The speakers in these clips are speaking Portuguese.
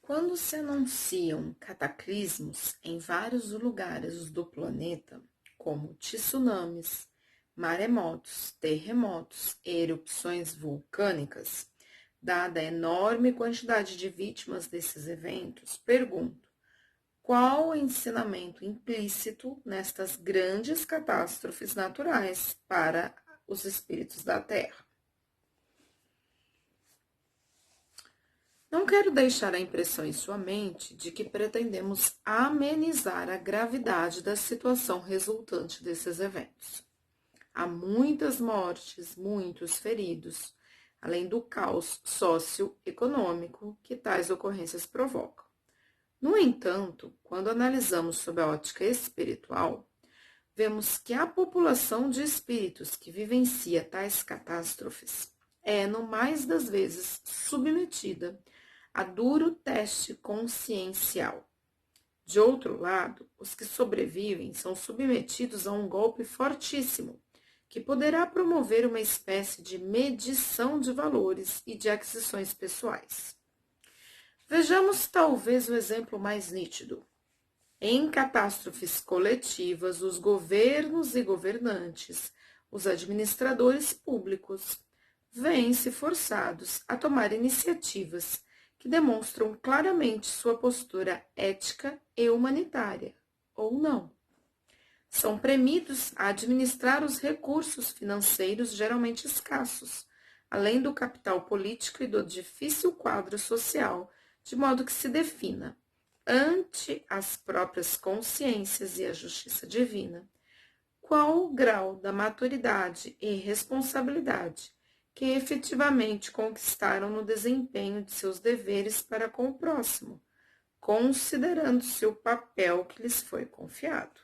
Quando se anunciam cataclismos em vários lugares do planeta, como tsunamis, maremotos, terremotos e erupções vulcânicas, dada a enorme quantidade de vítimas desses eventos, pergunto: qual o ensinamento implícito nestas grandes catástrofes naturais para os espíritos da Terra? Não quero deixar a impressão em sua mente de que pretendemos amenizar a gravidade da situação resultante desses eventos. Há muitas mortes, muitos feridos, além do caos socioeconômico que tais ocorrências provocam. No entanto, quando analisamos sob a ótica espiritual, vemos que a população de espíritos que vivencia tais catástrofes é, no mais das vezes, submetida a duro teste consciencial. De outro lado, os que sobrevivem são submetidos a um golpe fortíssimo, que poderá promover uma espécie de medição de valores e de aquisições pessoais. Vejamos talvez o exemplo mais nítido. Em catástrofes coletivas, os governos e governantes, os administradores públicos, veem-se forçados a tomar iniciativas que demonstram claramente sua postura ética e humanitária, ou não. São premidos a administrar os recursos financeiros geralmente escassos, além do capital político e do difícil quadro social, de modo que se defina, ante as próprias consciências e a justiça divina, qual o grau da maturidade e responsabilidade que efetivamente conquistaram no desempenho de seus deveres para com o próximo, considerando-se o papel que lhes foi confiado.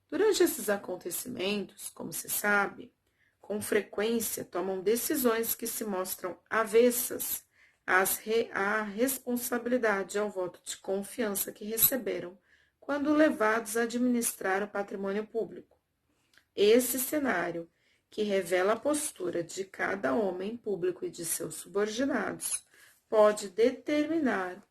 Durante esses acontecimentos, como se sabe, com frequência tomam decisões que se mostram avessas à responsabilidade e ao voto de confiança que receberam quando levados a administrar o patrimônio público. Esse cenário, que revela a postura de cada homem público e de seus subordinados, pode determinar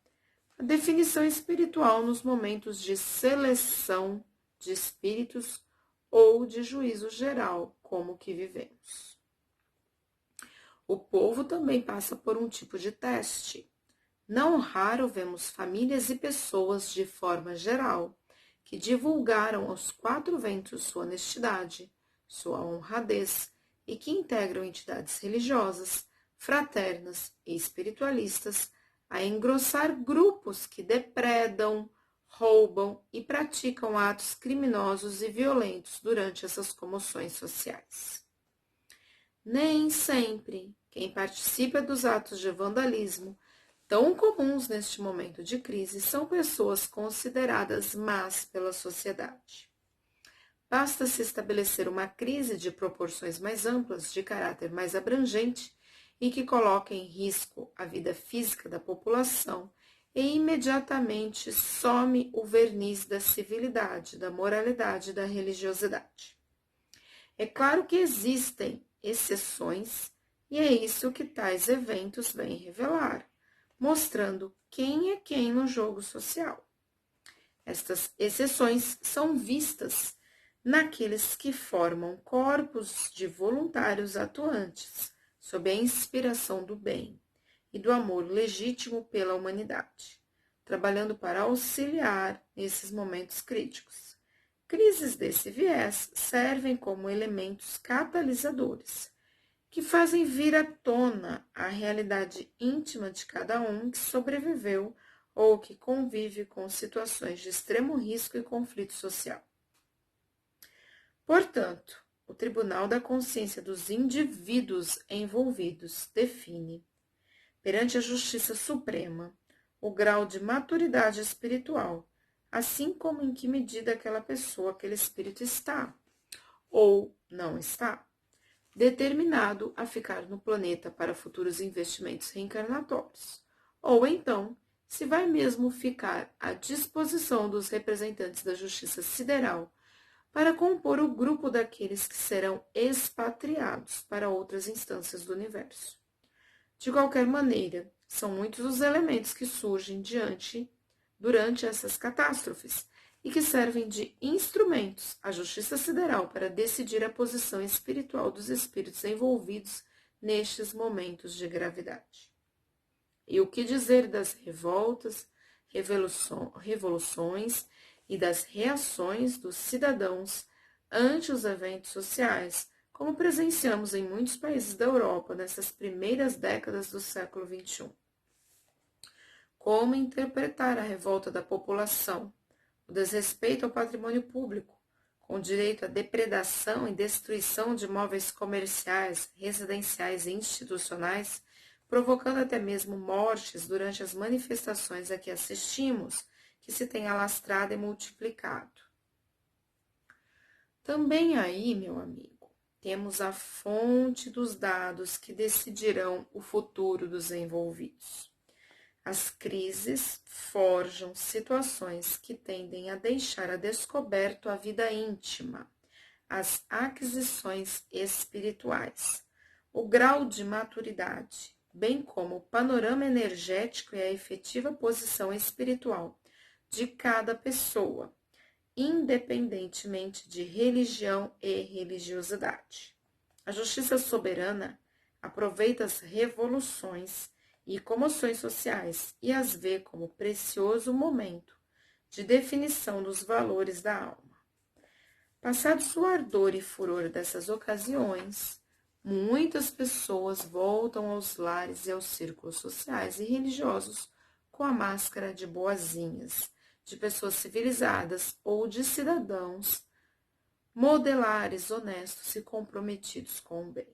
a definição espiritual nos momentos de seleção de espíritos ou de juízo geral, como o que vivemos. O povo também passa por um tipo de teste. Não raro vemos famílias e pessoas, de forma geral, que divulgaram aos quatro ventos sua honestidade, sua honradez e que integram entidades religiosas, fraternas e espiritualistas a engrossar grupos que depredam, roubam e praticam atos criminosos e violentos durante essas comoções sociais. Nem sempre quem participa dos atos de vandalismo, tão comuns neste momento de crise, são pessoas consideradas más pela sociedade. Basta-se estabelecer uma crise de proporções mais amplas, de caráter mais abrangente e que coloca em risco a vida física da população e imediatamente some o verniz da civilidade, da moralidade e da religiosidade. É claro que existem exceções e é isso que tais eventos vêm revelar, mostrando quem é quem no jogo social. Estas exceções são vistas naqueles que formam corpos de voluntários atuantes, sob a inspiração do bem e do amor legítimo pela humanidade, trabalhando para auxiliar nesses momentos críticos. Crises desse viés servem como elementos catalisadores, que fazem vir à tona a realidade íntima de cada um que sobreviveu ou que convive com situações de extremo risco e conflito social. Portanto, o Tribunal da Consciência dos indivíduos envolvidos define, perante a Justiça Suprema, o grau de maturidade espiritual, assim como em que medida aquela pessoa, aquele espírito está, ou não está, determinado a ficar no planeta para futuros investimentos reencarnatórios, ou então, se vai mesmo ficar à disposição dos representantes da Justiça Sideral para compor o grupo daqueles que serão expatriados para outras instâncias do universo. De qualquer maneira, São muitos os elementos que surgem durante essas catástrofes e que servem de instrumentos à justiça sideral para decidir a posição espiritual dos espíritos envolvidos nestes momentos de gravidade. E o que dizer das revoltas, revoluções e das reações dos cidadãos ante os eventos sociais, como presenciamos em muitos países da Europa nessas primeiras décadas do século XXI? Como interpretar a revolta da população, o desrespeito ao patrimônio público, com direito à depredação e destruição de móveis comerciais, residenciais e institucionais, provocando até mesmo mortes durante as manifestações a que assistimos, que se tem alastrado e multiplicado? Também aí, meu amigo, temos a fonte dos dados que decidirão o futuro dos envolvidos. As crises forjam situações que tendem a deixar a descoberto a vida íntima, as aquisições espirituais, o grau de maturidade, bem como o panorama energético e a efetiva posição espiritual de cada pessoa, independentemente de religião e religiosidade. A justiça soberana aproveita as revoluções e comoções sociais e as vê como precioso momento de definição dos valores da alma. Passados o ardor e furor dessas ocasiões, muitas pessoas voltam aos lares e aos círculos sociais e religiosos com a máscara de boazinhas, de pessoas civilizadas ou de cidadãos modelares, honestos e comprometidos com o bem.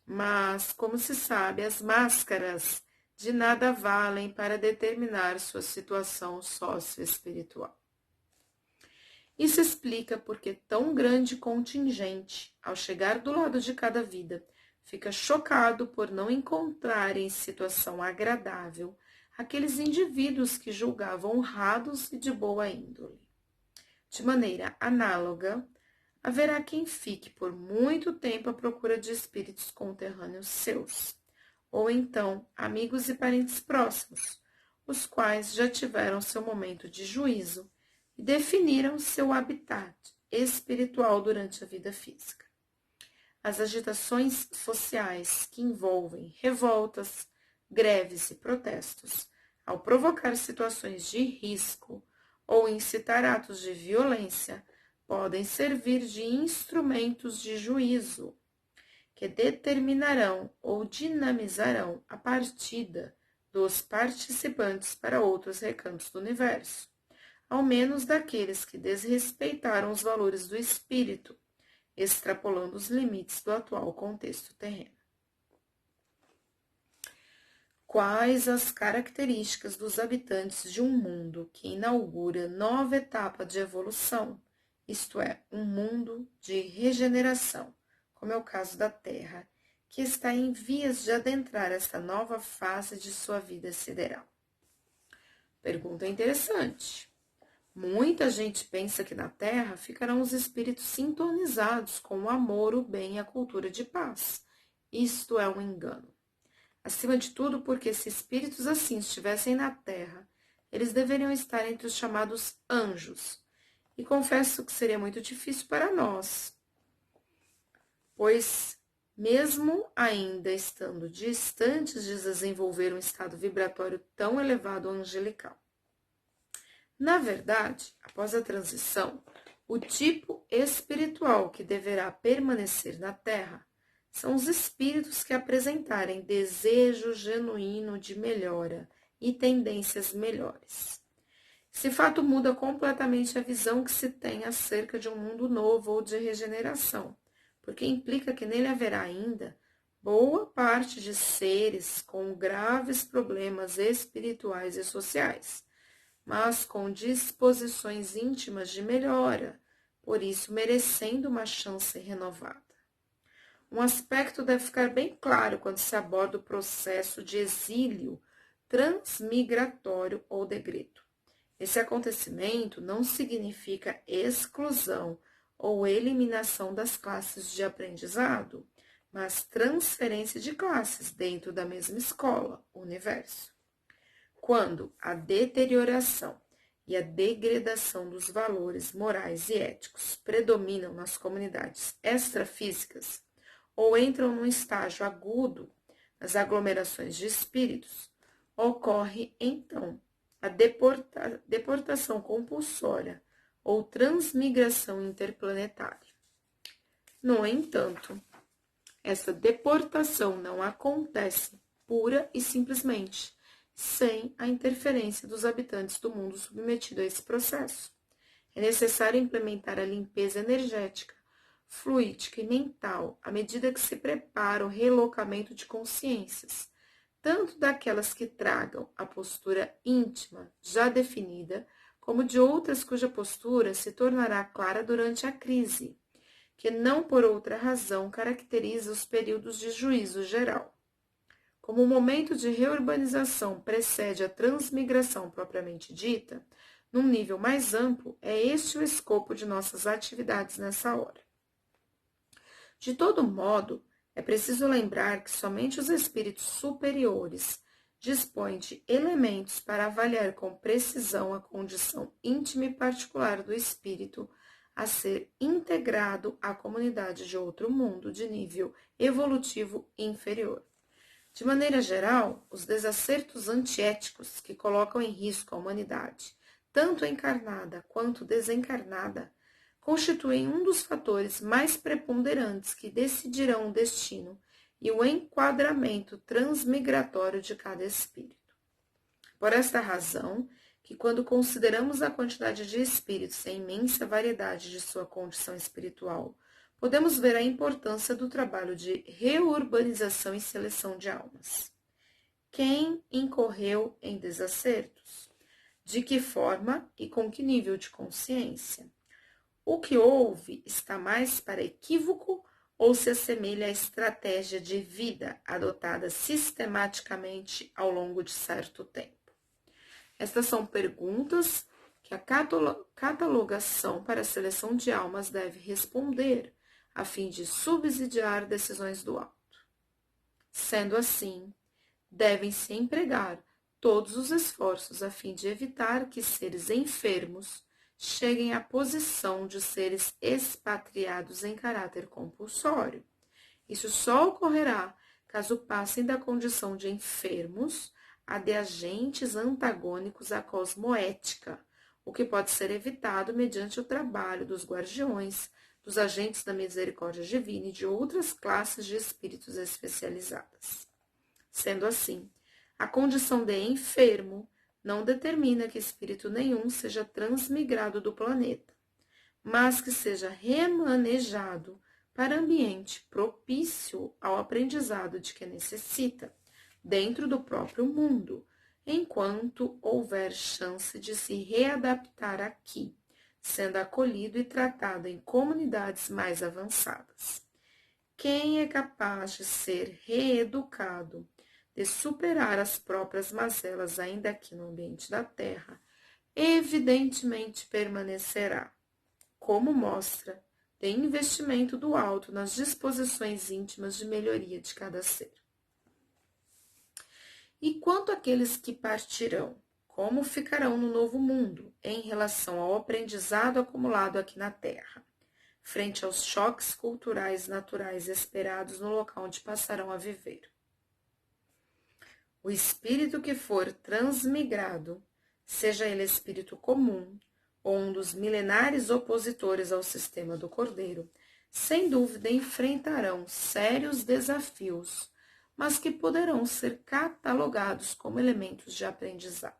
Mas, como se sabe, as máscaras de nada valem para determinar sua situação socioespiritual. Isso explica porque tão grande contingente, ao chegar do lado de cada vida, fica chocado por não encontrar em situação agradável aqueles indivíduos que julgavam honrados e de boa índole. De maneira análoga, haverá quem fique por muito tempo à procura de espíritos conterrâneos seus, ou então amigos e parentes próximos, os quais já tiveram seu momento de juízo e definiram seu habitat espiritual durante a vida física. As agitações sociais que envolvem revoltas, greves e protestos, ao provocar situações de risco ou incitar atos de violência, podem servir de instrumentos de juízo que determinarão ou dinamizarão a partida dos participantes para outros recantos do universo, ao menos daqueles que desrespeitaram os valores do espírito, extrapolando os limites do atual contexto terreno. Quais as características dos habitantes de um mundo que inaugura nova etapa de evolução, isto é, um mundo de regeneração, como é o caso da Terra, que está em vias de adentrar esta nova fase de sua vida sideral? Pergunta interessante. Muita gente pensa que na Terra ficarão os espíritos sintonizados com o amor, o bem e a cultura de paz. Isto é um engano. Acima de tudo, porque se espíritos assim estivessem na Terra, eles deveriam estar entre os chamados anjos. E confesso que seria muito difícil para nós, pois, mesmo ainda estando distantes de desenvolver um estado vibratório tão elevado ou angelical. Na verdade, após a transição, o tipo espiritual que deverá permanecer na Terra são os espíritos que apresentarem desejo genuíno de melhora e tendências melhores. Esse fato muda completamente a visão que se tem acerca de um mundo novo ou de regeneração, porque implica que nele haverá ainda boa parte de seres com graves problemas espirituais e sociais, mas com disposições íntimas de melhora, por isso merecendo uma chance renovada. Um aspecto deve ficar bem claro quando se aborda o processo de exílio transmigratório ou degredo. Esse acontecimento não significa exclusão ou eliminação das classes de aprendizado, mas transferência de classes dentro da mesma escola, universo. Quando a deterioração e a degradação dos valores morais e éticos predominam nas comunidades extrafísicas ou entram num estágio agudo nas aglomerações de espíritos, ocorre então a deportação compulsória ou transmigração interplanetária. No entanto, essa deportação não acontece pura e simplesmente sem a interferência dos habitantes do mundo submetido a esse processo. É necessário implementar a limpeza energética, fluídica e mental à medida que se prepara o relocamento de consciências, tanto daquelas que tragam a postura íntima já definida, como de outras cuja postura se tornará clara durante a crise, que não por outra razão caracteriza os períodos de juízo geral. Como o momento de reurbanização precede a transmigração propriamente dita, num nível mais amplo, é este o escopo de nossas atividades nessa hora. De todo modo, é preciso lembrar que somente os espíritos superiores dispõem de elementos para avaliar com precisão a condição íntima e particular do espírito a ser integrado à comunidade de outro mundo de nível evolutivo inferior. De maneira geral, os desacertos antiéticos que colocam em risco a humanidade, tanto encarnada quanto desencarnada, constituem um dos fatores mais preponderantes que decidirão o destino e o enquadramento transmigratório de cada espírito. Por esta razão, que quando consideramos a quantidade de espíritos e a imensa variedade de sua condição espiritual, podemos ver a importância do trabalho de reurbanização e seleção de almas. Quem incorreu em desacertos? De que forma e com que nível de consciência? O que houve está mais para equívoco ou se assemelha à estratégia de vida adotada sistematicamente ao longo de certo tempo? Estas são perguntas que a catalogação para a seleção de almas deve responder, a fim de subsidiar decisões do alto. Sendo assim, devem-se empregar todos os esforços a fim de evitar que seres enfermos cheguem à posição de seres expatriados em caráter compulsório. Isso só ocorrerá caso passem da condição de enfermos a de agentes antagônicos à cosmoética, o que pode ser evitado mediante o trabalho dos guardiões, dos agentes da misericórdia divina e de outras classes de espíritos especializadas. Sendo assim, a condição de enfermo não determina que espírito nenhum seja transmigrado do planeta, mas que seja remanejado para ambiente propício ao aprendizado de que necessita, dentro do próprio mundo, enquanto houver chance de se readaptar aqui, sendo acolhido e tratado em comunidades mais avançadas. Quem é capaz de ser reeducado, de superar as próprias mazelas ainda aqui no ambiente da Terra, evidentemente permanecerá, como mostra de investimento do alto nas disposições íntimas de melhoria de cada ser. E quanto àqueles que partirão, como ficarão no novo mundo em relação ao aprendizado acumulado aqui na Terra, frente aos choques culturais naturais esperados no local onde passarão a viver? O espírito que for transmigrado, seja ele espírito comum ou um dos milenares opositores ao sistema do Cordeiro, sem dúvida enfrentarão sérios desafios, mas que poderão ser catalogados como elementos de aprendizado.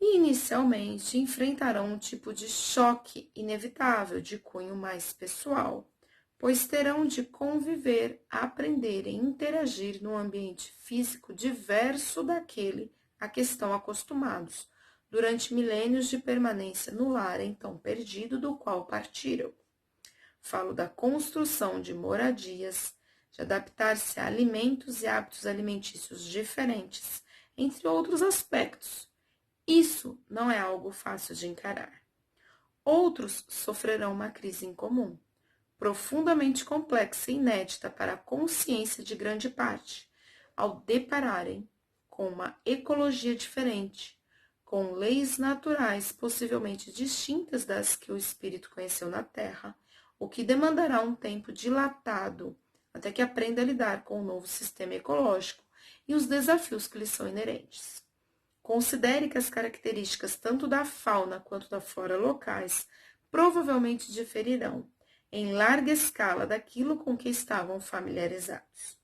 E, inicialmente, enfrentarão um tipo de choque inevitável de cunho mais pessoal, pois terão de conviver, aprender e interagir num ambiente físico diverso daquele a que estão acostumados, durante milênios de permanência no lar então perdido do qual partiram. Falo da construção de moradias, de adaptar-se a alimentos e hábitos alimentícios diferentes, entre outros aspectos. Isso não é algo fácil de encarar. Outros sofrerão uma crise incomum, profundamente complexa e inédita para a consciência de grande parte, ao depararem com uma ecologia diferente, com leis naturais possivelmente distintas das que o espírito conheceu na Terra, o que demandará um tempo dilatado até que aprenda a lidar com o novo sistema ecológico e os desafios que lhe são inerentes. Considere que as características tanto da fauna quanto da flora locais provavelmente diferirão em larga escala daquilo com que estavam familiarizados.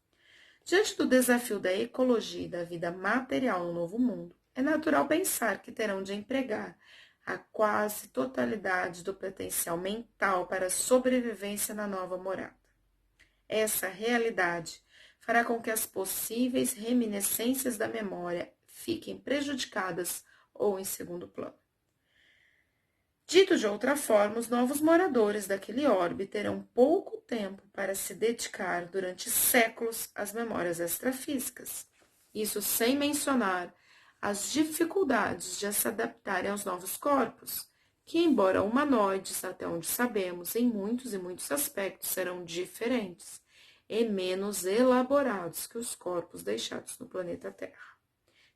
Diante do desafio da ecologia e da vida material no novo mundo, é natural pensar que terão de empregar a quase totalidade do potencial mental para a sobrevivência na nova morada. Essa realidade fará com que as possíveis reminiscências da memória fiquem prejudicadas ou em segundo plano. Dito de outra forma, os novos moradores daquele orbe terão pouco tempo para se dedicar durante séculos às memórias extrafísicas. Isso sem mencionar as dificuldades de se adaptarem aos novos corpos, que, embora humanoides, até onde sabemos, em muitos e muitos aspectos serão diferentes e menos elaborados que os corpos deixados no planeta Terra.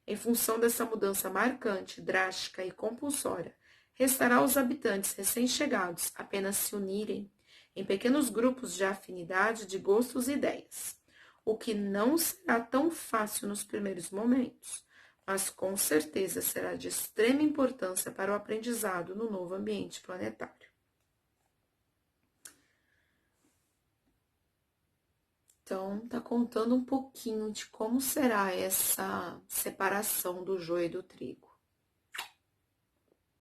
Em função dessa mudança marcante, drástica e compulsória, restará aos habitantes recém-chegados apenas se unirem em pequenos grupos de afinidade de gostos e ideias, o que não será tão fácil nos primeiros momentos, mas com certeza será de extrema importância para o aprendizado no novo ambiente planetário. Então, está contando um pouquinho de como será essa separação do joio e do trigo.